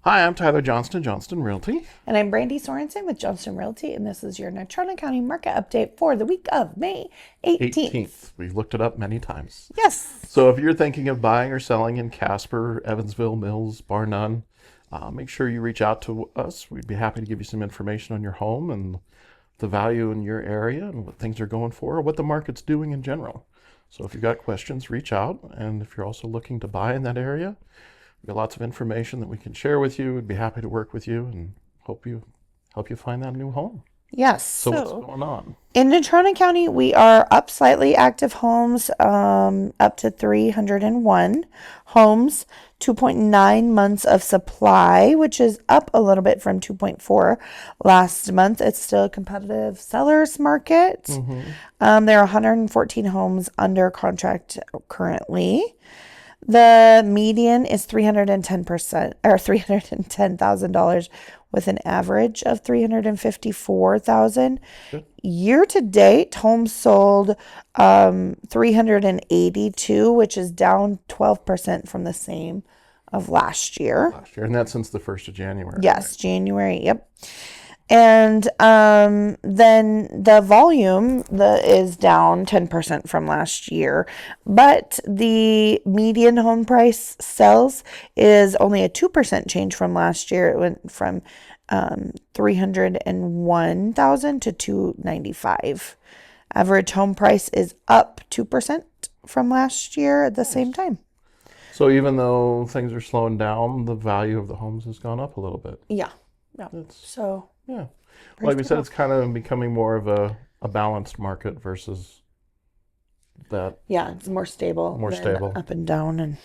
Hi, I'm Tyler Johnston, Johnston Realty. And I'm Brandi Sorensen with Johnston Realty, and this is your Natrona County market update for the week of May 18th. 18th. We've looked it up many times. Yes. So if you're thinking of buying or selling in Casper, Evansville, Mills, bar none, make sure you reach out to us. We'd be happy to give you some information on your home and the value in your area and what things are going for, or what the market's doing in general. So if you've got questions, reach out. And if you're also looking to buy in that area, we've got lots of information that we can share with you. We'd be happy to work with you and help you find that new home. Yes. So what's going on? In Natrona County, we are up slightly active homes, up to 301 homes, 2.9 months of supply, which is up a little bit from 2.4 last month. It's still a competitive seller's market. There are 114 homes under contract currently. The median is 310% or $310,000 with an average of 354,000. Year to date, homes sold 382, which is down 12% from the same of last year. And that's since the 1st of January. Yes, right? January. Yep. And then the volume is down 10% from last year, but the median home price sales is only a 2% change from last year. It went from 301,000 to 295. Average home price is up 2% from last year at the same time. So even though things are slowing down, the value of the homes has gone up a little bit. Yeah. Yeah. Like we said, it's kind of becoming more of a balanced market versus that. Yeah, it's more stable. Up and down. And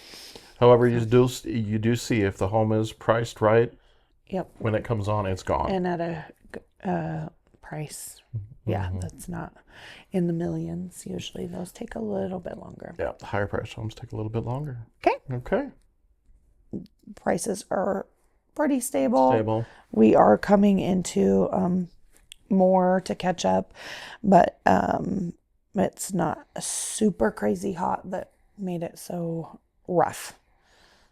however, you do see if the home is priced right. Yep. When it comes on, it's gone. And at a price. Yeah, that's not in the millions. Usually those take a little bit longer. Yeah, the higher priced homes take a little bit longer. Okay. Prices are pretty stable. We are coming into more to catch up, but it's not super crazy hot that made it so rough.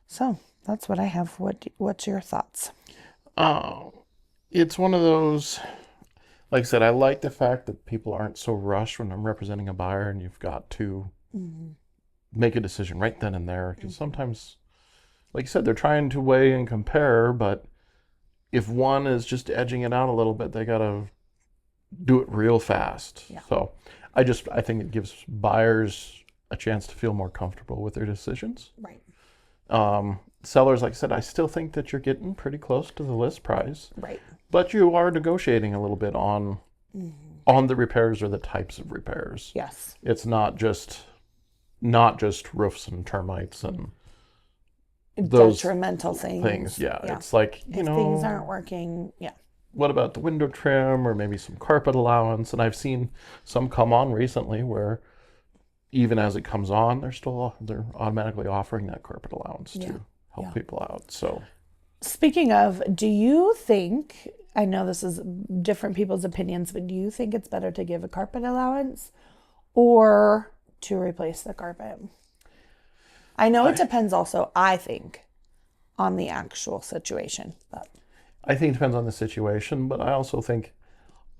So that's what I have. What's your thoughts? It's one of those, like I said, I like the fact that people aren't so rushed when I'm representing a buyer and you've got to make a decision right then and there. Because sometimes, like you said, they're trying to weigh and compare, but if one is just edging it out a little bit, they got to do it real fast. Yeah. So I think it gives buyers a chance to feel more comfortable with their decisions. Right. Sellers, like I said, I still think that you're getting pretty close to the list price. Right. But you are negotiating a little bit on the repairs or the types of repairs. Yes. It's not just roofs and termites and those detrimental things. Yeah. It's like, if things aren't working, what about the window trim or maybe some carpet allowance? And I've seen some come on recently where even as it comes on, they're automatically offering that carpet allowance to help people out. So speaking of, do you think, I know this is different people's opinions, but do you think it's better to give a carpet allowance or to replace the carpet? I know it depends also, I think, on the actual situation. But I think it depends on the situation, but I also think,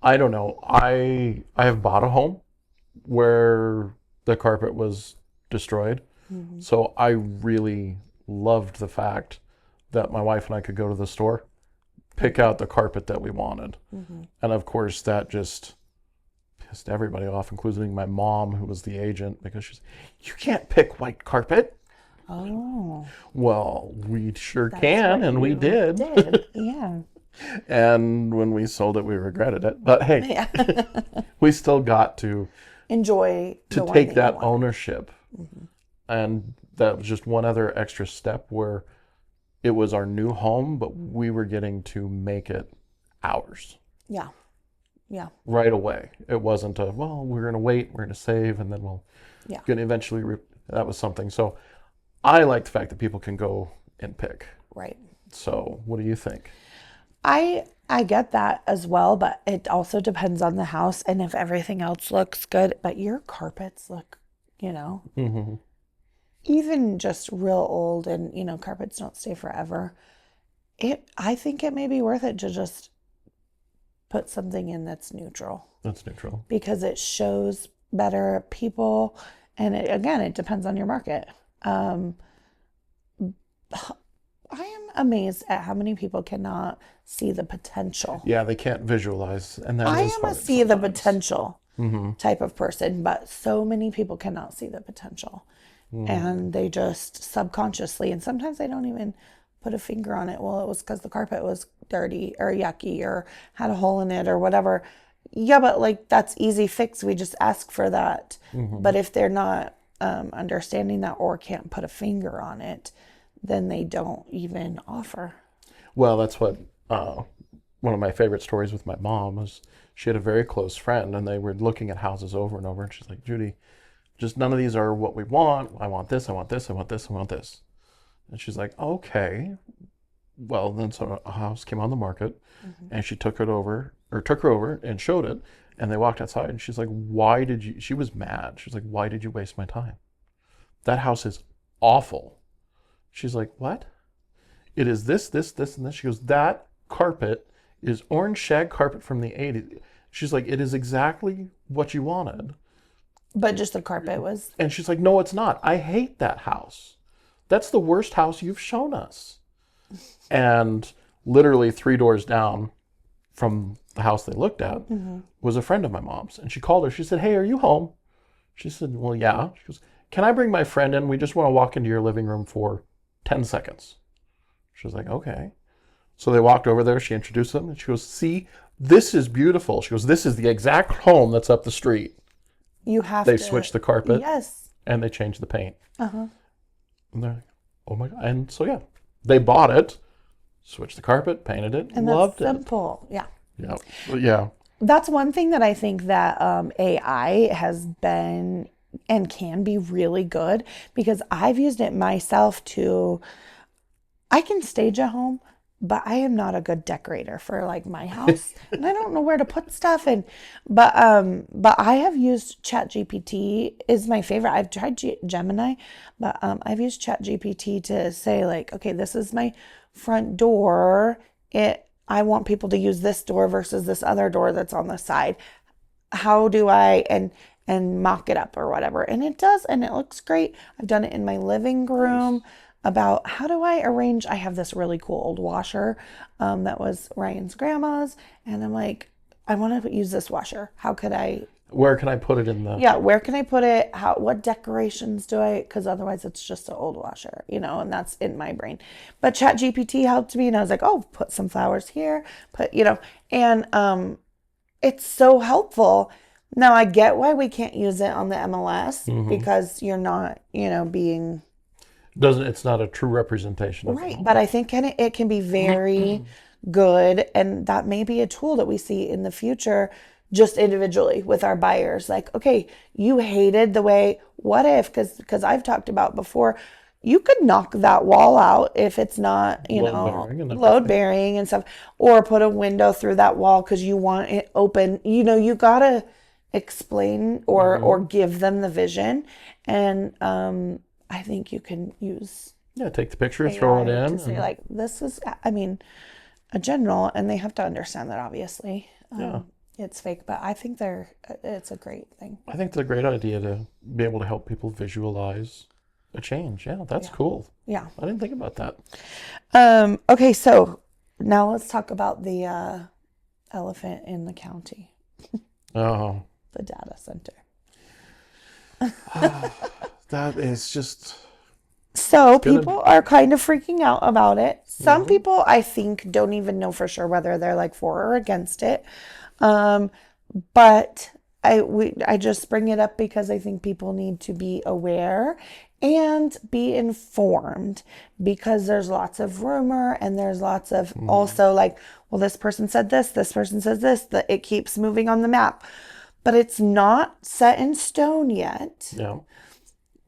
I don't know, I have bought a home where the carpet was destroyed. So I really loved the fact that my wife and I could go to the store, pick out the carpet that we wanted. And of course, that just pissed everybody off, including my mom, who was the agent, because she's, you can't pick white carpet. Oh. Well, we sure can, and we did. Yeah. And when we sold it, we regretted it. But hey, we still got to enjoy to take that ownership. And that was just one other extra step where it was our new home, but we were getting to make it ours. Yeah. Right away. It wasn't we're going to wait, we're going to save, and then we'll going to eventually, that was something. So I like the fact that people can go and pick. Right. So what do you think? I get that as well, but it also depends on the house and if everything else looks good. But your carpets look, even just real old, and carpets don't stay forever. I think it may be worth it to just put something in that's neutral. That's neutral. Because it shows better people, and it depends on your market. I am amazed at how many people cannot see the potential. Yeah, they can't visualize, and that I is am hard a see the sometimes. potential type of person, but so many people cannot see the potential. And they just subconsciously, and sometimes they don't even put a finger on it. Well, it was because the carpet was dirty or yucky or had a hole in it or whatever. Yeah, but like that's easy fix. We just ask for that. But if they're not understanding that or can't put a finger on it, then they don't even offer. Well, that's what one of my favorite stories with my mom was. She had a very close friend, and they were looking at houses over and over. And she's like, "Judy, just none of these are what we want. I want this. I want this. I want this. I want this." And she's like, "Okay." Well, then so a house came on the market, and she took her over and showed it. And they walked outside, and she's like, "Why did you?" She was mad. She was like, "Why did you waste my time? That house is awful." She's like, "What?" "It is this, this, this, and this." She goes, "That carpet is orange shag carpet from the 80s. She's like, "It is exactly what you wanted." But just the carpet was. And she's like, "No, it's not. I hate that house. That's the worst house you've shown us." And literally 3 doors down from the house they looked at was a friend of my mom's. And she called her. She said, "Hey, are you home?" She said, "Well, yeah." She goes, "Can I bring my friend in? We just want to walk into your living room for 10 seconds. She was like, "Okay." So they walked over there. She introduced them. And she goes, "See, this is beautiful." She goes, "This is the exact home that's up the street." You have They to. switched the carpet. Yes. And they changed the paint. Uh-huh. And they're like, "Oh my God." And so, yeah, they bought it, switched the carpet, painted it, And loved that's simple. Yeah. it. Yeah. Yeah. That's one thing that I think that AI has been and can be really good because I've used it myself I can stage a home, but I am not a good decorator for like my house and I don't know where to put stuff but I have used ChatGPT is my favorite. I've tried Gemini, but I've used ChatGPT to say like, okay, this is my front door. I want people to use this door versus this other door that's on the side. How do I and mock it up or whatever. And it does, and it looks great. I've done it in my living room about how do I arrange. I have this really cool old washer that was Ryan's grandma's, and I'm like, I want to use this washer. How could I? Where can I put it in the? Yeah, where can I put it? What decorations do I? Because otherwise it's just an old washer, and that's in my brain. But ChatGPT helped me, and I was like, oh, put some flowers here, and it's so helpful. Now I get why we can't use it on the MLS because you're not, being It's not a true representation of right. But I think it can be very good, and that may be a tool that we see in the future, just individually with our buyers. Like, okay, you hated the way. What if? Because I've talked about before. You could knock that wall out if it's not, load bearing and stuff, or put a window through that wall because you want it open. You gotta explain or give them the vision, and I think you can use take the picture, throw it in, to say like this is a general, and they have to understand that obviously it's fake, but I think it's a great thing. I think it's a great idea to be able to help people visualize a change. That's cool. Yeah, I didn't think about that. Okay, so now let's talk about the elephant in the county. Oh, the data center. That is just... So people are kind of freaking out about it. Some people, I think, don't even know for sure whether they're like for or against it. But I just bring it up because I think people need to be aware and be informed, because there's lots of rumor and there's lots of also like, well, this person said this person says this, that it keeps moving on the map. But it's not set in stone yet. Yeah.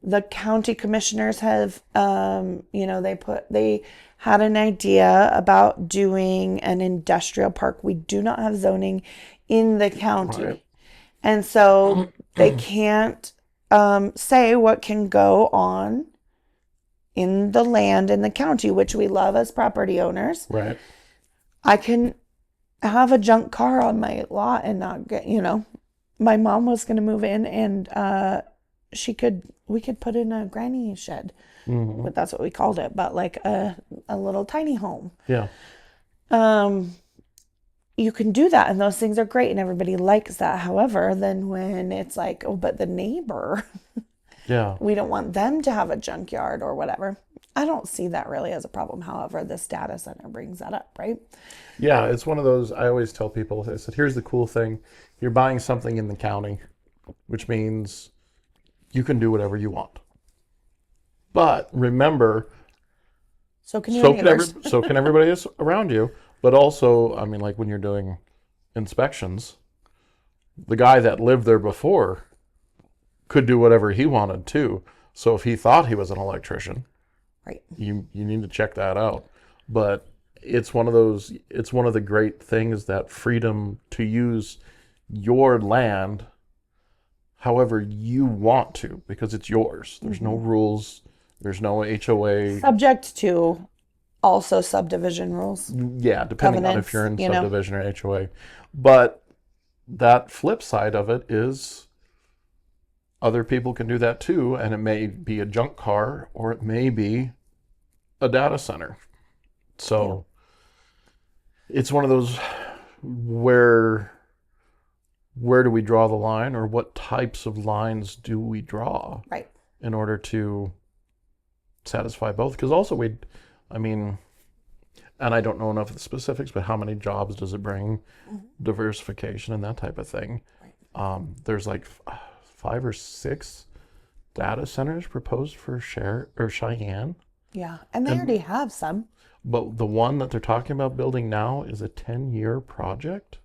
The county commissioners have, they had an idea about doing an industrial park. We do not have zoning in the county. Right. And so they can't say what can go on in the land in the county, which we love as property owners. Right. I can have a junk car on my lot and not get, my mom was going to move in and we could put in a granny shed. But that's what we called it, but like a little tiny home. Yeah. You can do that and those things are great and everybody likes that. However, then when it's like, oh, but the neighbor, Yeah. we don't want them to have a junkyard or whatever. I don't see that really as a problem. However, this data center brings that up, right? Yeah, it's one of those, I always tell people, I said, here's the cool thing. You're buying something in the county, which means you can do whatever you want. But remember, So can your neighbors. so can everybody else around you. But also, I mean, like when you're doing inspections, the guy that lived there before could do whatever he wanted too. So if he thought he was an electrician, Right. you need to check that out. But it's one of the great things, that freedom to use your land however you want to, because it's yours. There's no rules. There's no HOA. Subject to also subdivision rules. Yeah, depending on Covenants, if you're in you know. subdivision or HOA. But that flip side of it is other people can do that too, and it may be a junk car or it may be a data center. So it's one of those where do we draw the line, or what types of lines do we draw Right. in order to satisfy both? Because also I mean, and I don't know enough of the specifics, but how many jobs does it bring, diversification and that type of thing. There's like 5 or 6 data centers proposed for Cheyenne. Yeah. And they already have some. But the one that they're talking about building now is a 10-year project.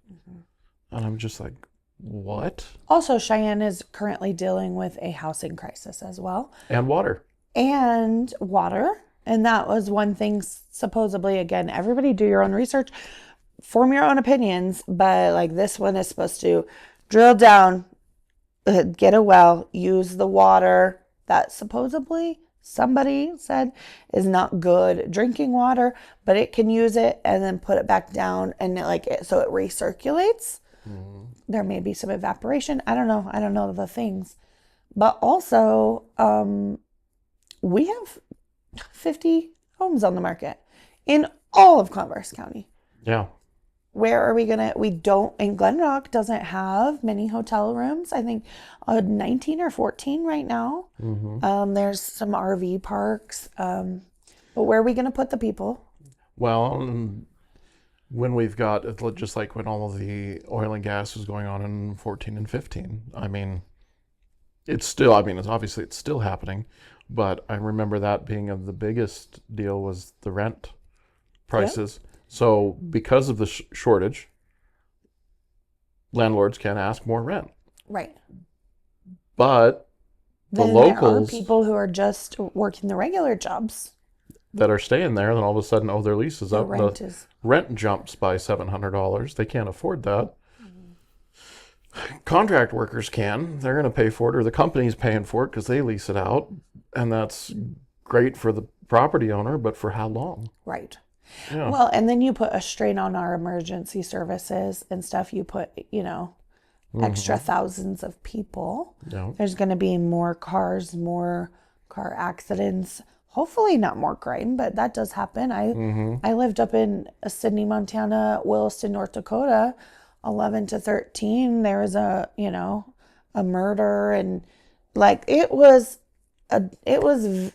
And I'm just like, what? Also, Cheyenne is currently dealing with a housing crisis as well. And water. And water. And that was one thing, supposedly, again, everybody do your own research, form your own opinions, but like this one is supposed to drill down, get a well, use the water that supposedly somebody said is not good drinking water, but it can use it and then put it back down and so it recirculates. There may be some evaporation. I don't know the things. But also, we have 50 homes on the market in all of Converse County. Yeah. Where are we and Glen Rock doesn't have many hotel rooms. I think 19 or 14 right now. There's some RV parks. But where are we going to put the people? Well, when we've got, just like when all of the oil and gas was going on in 14 and 15, I mean, it's still happening. But I remember that being the biggest deal was the rent prices. Yep. So because of the shortage, landlords can ask more rent. Right. But the then locals, there are people who are just working the regular jobs that are staying there, then all of a sudden, their lease is up. Rent jumps by $700. They can't afford that. Contract workers can. They're going to pay for it, or the company's paying for it because they lease it out. And that's great for the property owner, but for how long? Right. Yeah. Well, and then you put a strain on our emergency services and stuff. You put, extra thousands of people. Yeah. There's going to be more cars, more car accidents. Hopefully not more crime, but that does happen. I lived up in Sidney, Montana, Williston, North Dakota, 11 to 13. There was a murder, and it was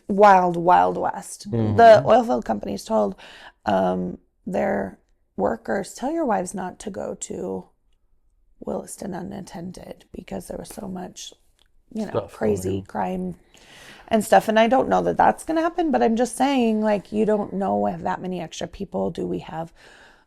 wild, wild west. The oil field companies told their workers, tell your wives not to go to Williston unattended because there was so much, crazy crime and stuff. And I don't know that that's going to happen, but I'm just saying, you don't know if that many extra people do we have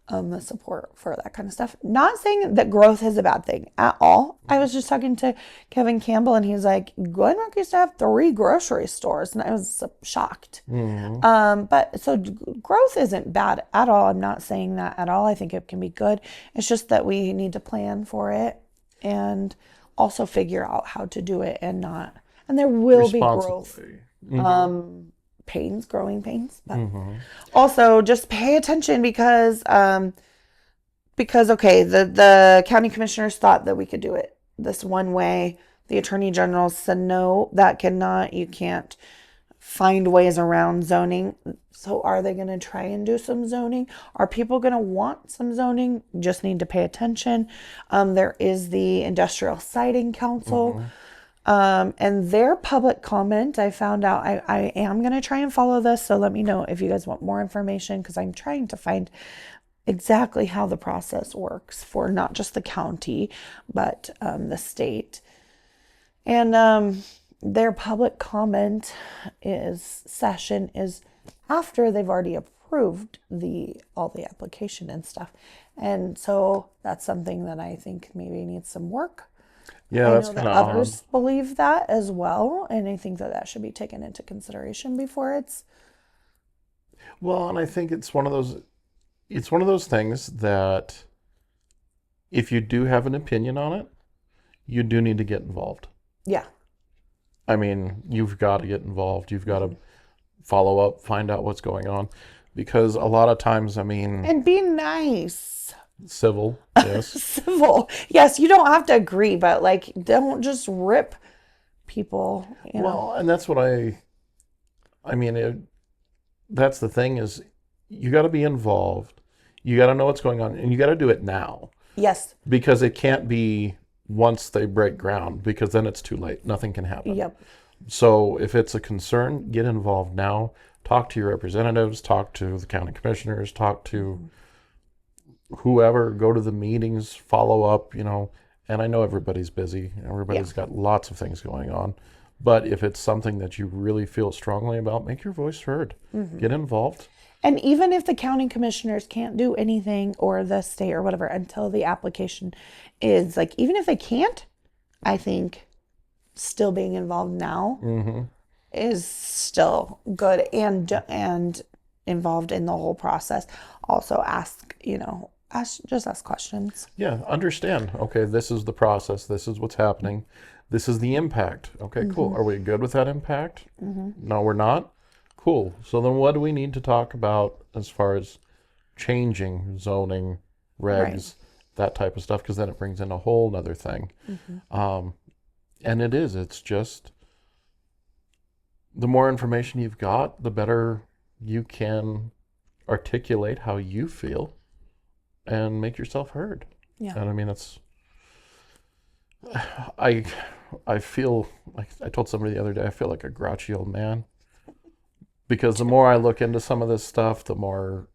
the support for that kind of stuff. Not saying that growth is a bad thing at all. I was just talking to Kevin Campbell, and he's like, Glen Rock used to have 3 grocery stores, and I was shocked. But so growth isn't bad at all. I'm not saying that at all. I think it can be good. It's just that we need to plan for it and also figure out how to do it and there will be growth. growing pains. But also just pay attention because okay, the county commissioners thought that we could do it this one way. The attorney general said no, you can't find ways around zoning. So are they going to try and do some zoning? Are people going to want some zoning? Just need to pay attention. There is the Industrial Siting Council. And their public comment, I found out, I am going to try and follow this. So let me know if you guys want more information, because I'm trying to find exactly how the process works for not just the county, but the state. And their public comment session is after they've already approved all the application and stuff. And so that's something that I think maybe needs some work. Yeah, that's kind of odd. Others believe that as well, and I think that should be taken into consideration before it's. Well, and I think it's one of those things that if you do have an opinion on it, you do need to get involved. Yeah. I mean, you've got to get involved. You've got to follow up, find out what's going on, because a lot of times, I mean, and be nice. Civil, yes. Civil. Yes, you don't have to agree, but like, don't just rip people. Well, and that's what that's the thing is, you got to be involved. You got to know what's going on, and you got to do it now. Yes. Because it can't be once they break ground, because then it's too late. Nothing can happen. Yep. So if it's a concern, get involved now. Talk to your representatives, talk to the county commissioners, talk to whoever, go to the meetings, follow up, and I know everybody's busy. Everybody's got lots of things going on. But if it's something that you really feel strongly about, make your voice heard. Get involved. And even if the county commissioners can't do anything, or the state or whatever, until the application is like, even if they can't, I think still being involved now is still good, and involved in the whole process. Also ask questions. Yeah, understand. Okay, this is the process. This is what's happening. This is the impact. Okay, cool. Are we good with that impact? No, we're not. Cool. So then what do we need to talk about as far as changing zoning, regs, that type of stuff? Because then it brings in a whole nother thing. And it's just, the more information you've got, the better you can articulate how you feel and make yourself heard. Yeah. And I mean, I feel like, I told somebody the other day, I feel like a grouchy old man. Because the more I look into some of this stuff, the more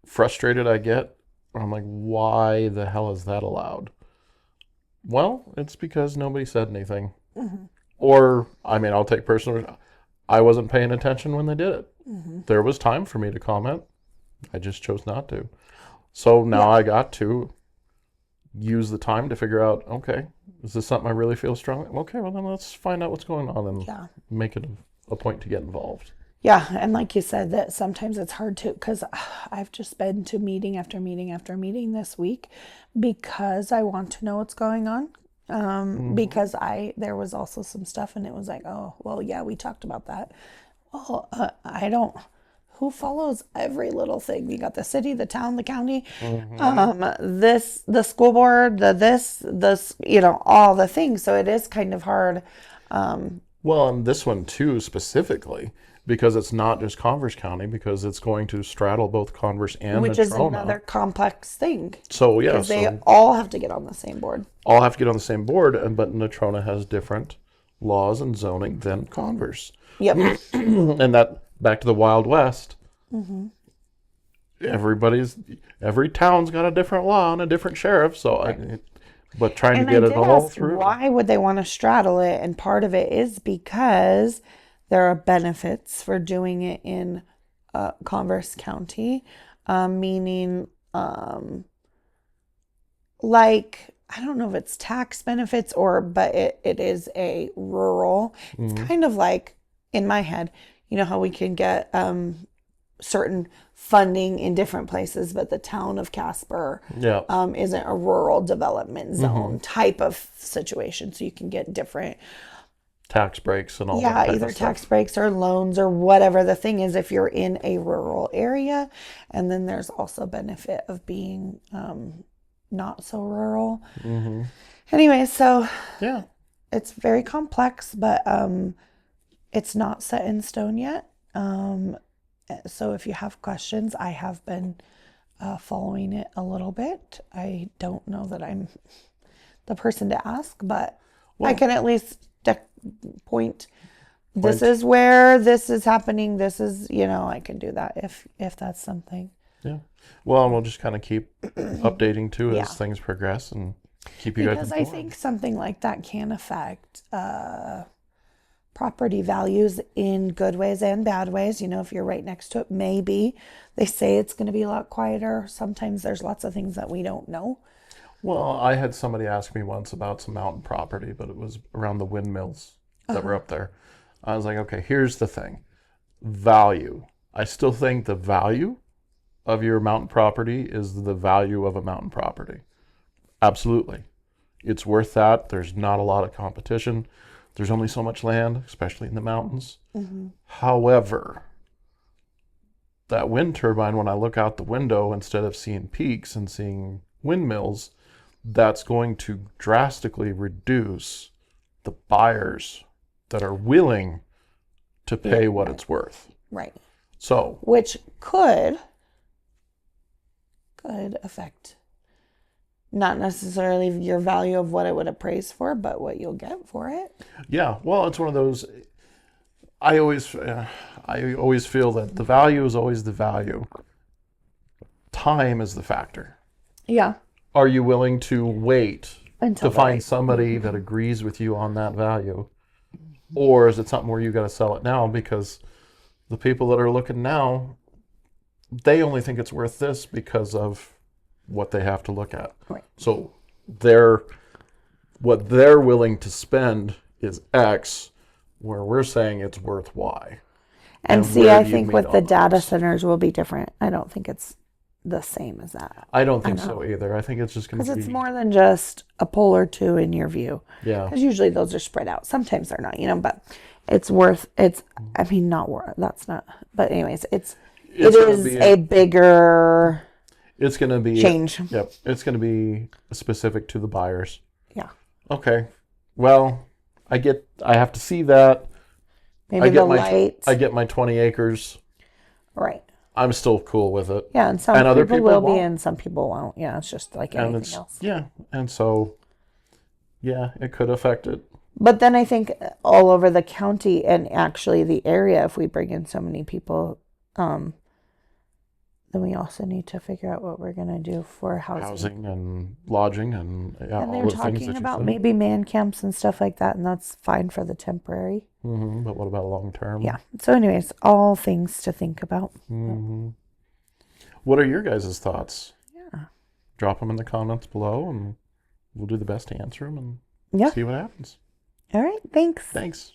frustrated I get. I'm like, why the hell is that allowed? Well, it's because nobody said anything. Or, I mean, I'll take personal, I wasn't paying attention when they did it. There was time for me to comment. I just chose not to. So now I got to use the time to figure out, okay, is this something I really feel strongly? Okay, well then let's find out what's going on and make it a point to get involved. Yeah, and like you said, that sometimes it's hard to, because I've just been to meeting after meeting after meeting this week, because I want to know what's going on. Because there was also some stuff, and it was like, oh, well, yeah, we talked about that. Well, who follows every little thing? You got the city, the town, the county, the school board, this, all the things. So it is kind of hard. Well, and this one too, specifically, because it's not just Converse County, because it's going to straddle both Converse and Which Natrona. is another complex thing. So, yeah. Because they all have to get on the same board. All have to get on the same board, but Natrona has different laws and zoning than Converse. Yep. And that, back to the Wild West, every town's got a different law and a different sheriff, so but trying to get it all through. Why would they want to straddle it? And part of it is because there are benefits for doing it in Converse County, meaning like, I don't know if it's tax benefits but it is a rural. It's kind of like, in my head, you know how we can get certain funding in different places, but the town of Casper isn't a rural development zone type of situation. So you can get different tax breaks and all that Yeah, type either of stuff. tax breaks or loans or whatever. The thing is, if you're in a rural area, and then there's also benefit of being not so rural. Mm-hmm. Anyway, so Yeah. it's very complex, but it's not set in stone yet. So if you have questions, I have been following it a little bit. I don't know that I'm the person to ask, but I can at least point. This is where this is happening. This is, I can do that if that's something. Yeah. Well, we'll just kind of keep updating too Yeah. as things progress and keep you guys Because informed. I think something like that can affect property values in good ways and bad ways. If you're right next to it, maybe they say it's going to be a lot quieter. Sometimes there's lots of things that we don't know. Well, I had somebody ask me once about some mountain property, but it was around the windmills that were up there. I was like, okay, here's the thing. Value. I still think the value of your mountain property is the value of a mountain property. Absolutely. It's worth that. There's not a lot of competition. There's only so much land, especially in the mountains. Mm-hmm. However, that wind turbine, when I look out the window, instead of seeing peaks and seeing windmills, that's going to drastically reduce the buyers that are willing to pay what it's worth. Right. So, which could affect not necessarily your value of what it would appraise for, but what you'll get for it. yeah, well, it's one of those. I always feel that the value is always the value. Time is the factor. Yeah. Are you willing to wait Until to find somebody that agrees with you on that value? Or is it something where you got to sell it now because the people that are looking now, they only think it's worth this because of what they have to look at. Right. So what they're willing to spend is X, where we're saying it's worth Y. And see, where I do you think meet with on the data those? centers will be different. I don't think it's the same as that. I don't think so either. I think it's just going to Because be... it's more than just a pole or two in your view. Yeah. Because usually those are spread out. Sometimes they're not, but not worth, that's not, but anyways, it is a bigger It's going to be... change. Yep. It's going to be specific to the buyers. Yeah. Okay. Well, I have to see that. Maybe the lights. I get my 20 acres. Right. I'm still cool with it. Yeah, and some other people people will won't. be and some people won't. Yeah, it's just like anything else. Yeah, and so, yeah, it could affect it. But then I think all over the county and actually the area, if we bring in so many people, then we also need to figure out what we're going to do for Housing and lodging and And all they're the things talking that you about said. maybe man camps and stuff like that, and that's fine for the temporary. Mm-hmm, but what about long term? Yeah. So anyways, all things to think about. Mm-hmm. What are your guys' thoughts? Yeah. Drop them in the comments below, and we'll do the best to answer them and see what happens. All right. Thanks. Thanks.